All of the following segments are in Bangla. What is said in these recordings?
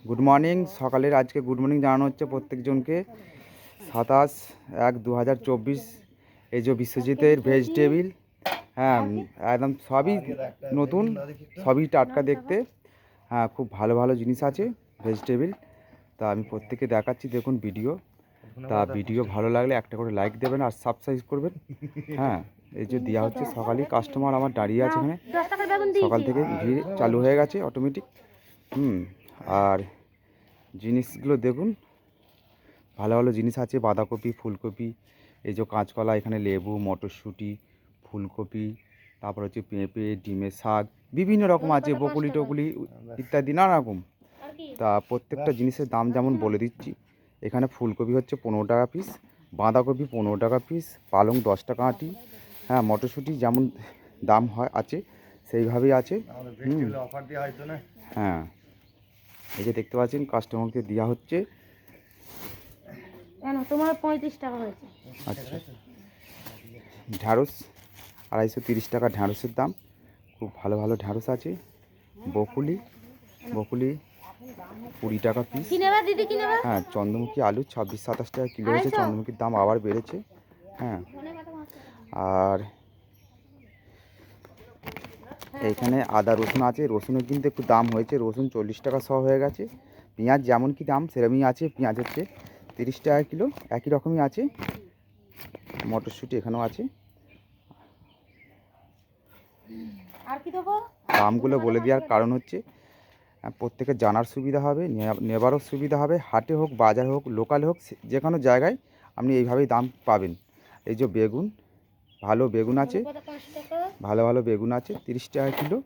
Good morning. সকালের আজকে গুড মর্নিং জানানো হচ্ছে প্রত্যেকজনকে। 27/1/2024 এই যে বিশ্বজিতের ভেজিটেবিল। হ্যাঁ, একদম সবই নতুন, সবই টাটকা দেখতে। হ্যাঁ, খুব ভালো ভালো জিনিস আছে ভেজিটেবিল। তা আমি প্রত্যেককে দেখাচ্ছি, দেখুন ভিডিও। তা ভিডিও ভালো লাগলে একটা করে লাইক দেবেন আর সাবস্ক্রাইব করবেন। হ্যাঁ, এই যে দেওয়া হচ্ছে সকালেই, কাস্টমার আমার দাঁড়িয়ে আছে এখানে, সকাল থেকে ভিড় চালু হয়ে গেছে অটোমেটিক। আর জিনিসগুলো দেখুন, ভালো ভালো জিনিস আছে। বাঁধাকপি, ফুলকপি, এই যে কাঁচকলা, এখানে লেবু, মটরশুঁটি, ফুলকপি, তারপর হচ্ছে পেঁপে, ডিমের শাক, বিভিন্ন রকম আছে, বকুলি টকুলি ইত্যাদি নানা রকম। তা প্রত্যেকটা জিনিসের দাম যেমন বলে দিচ্ছি। এখানে ফুলকপি হচ্ছে 15 টাকা পিস, বাঁধাকপি 15 টাকা পিস, পালং 10 টাকা আঁটি। হ্যাঁ, মটরশুঁটি যেমন দাম হয় আছে সেইভাবেই আছে। হ্যাঁ, এই যে দেখতে পাচ্ছেন কাস্টমারকে দেওয়া হচ্ছে। তোমার 35 টাকা হয়েছে। আচ্ছা, ঢ্যাঁড়স 230 টাকা ঢ্যাঁড়সের দাম। খুব ভালো ভালো ঢ্যাঁড়স আছে। বকুলি 20 টাকা পিস। হ্যাঁ, চন্দ্রমুখী আলু 26-27 টাকা কিলো হয়েছে। চন্দ্রমুখীর দাম আবার বেড়েছে। হ্যাঁ, আর এইখানে আদা রসুন আছে। রসুনের কিন্তু একটু দাম হয়েছে, রসুন 40 টাকা সহ হয়ে গেছে। পেঁয়াজ যেমন কি দাম সেরকমই আছে, পেঁয়াজ হচ্ছে 30 টাকা কিলো, একই রকমই আছে। মটরশুঁটি এখানেও আছে। দামগুলো বলে দেওয়ার কারণ হচ্ছে প্রত্যেকের জানার সুবিধা হবে, নেবারও সুবিধা হবে। হাটে হোক, বাজার হোক, লোকাল হোক, যে কোনো জায়গায় আপনি এইভাবেই দাম পাবেন। এই যে বেগুন, ভালো বেগুন আছে, ভালো ভালো বেগুন আছে 30 টাকা কিলো।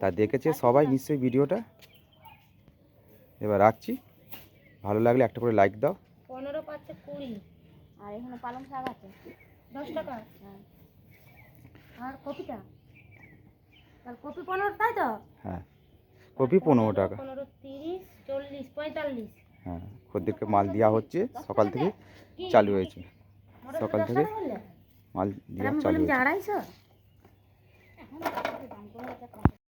তা দেখেছে সবাই নিশ্চয়ই ভিডিওটা। এবার রাখছি, ভালো লাগলে একটা করে লাইক দাও। 15 পাচ্ছে 20। আর এখানে পালং শাক আছে 10 টাকা। আর কপিটা, তার কপি 15 তাই তো? হ্যাঁ, কপি 15 টাকা। 15, 30, 40, 45। হ্যাঁ, খদ্দেরকে মাল দেওয়া হচ্ছে, সকাল থেকে চালু হয়েছে। সকাল থেকে মাল দেওয়া চালু হয়েছে। 250।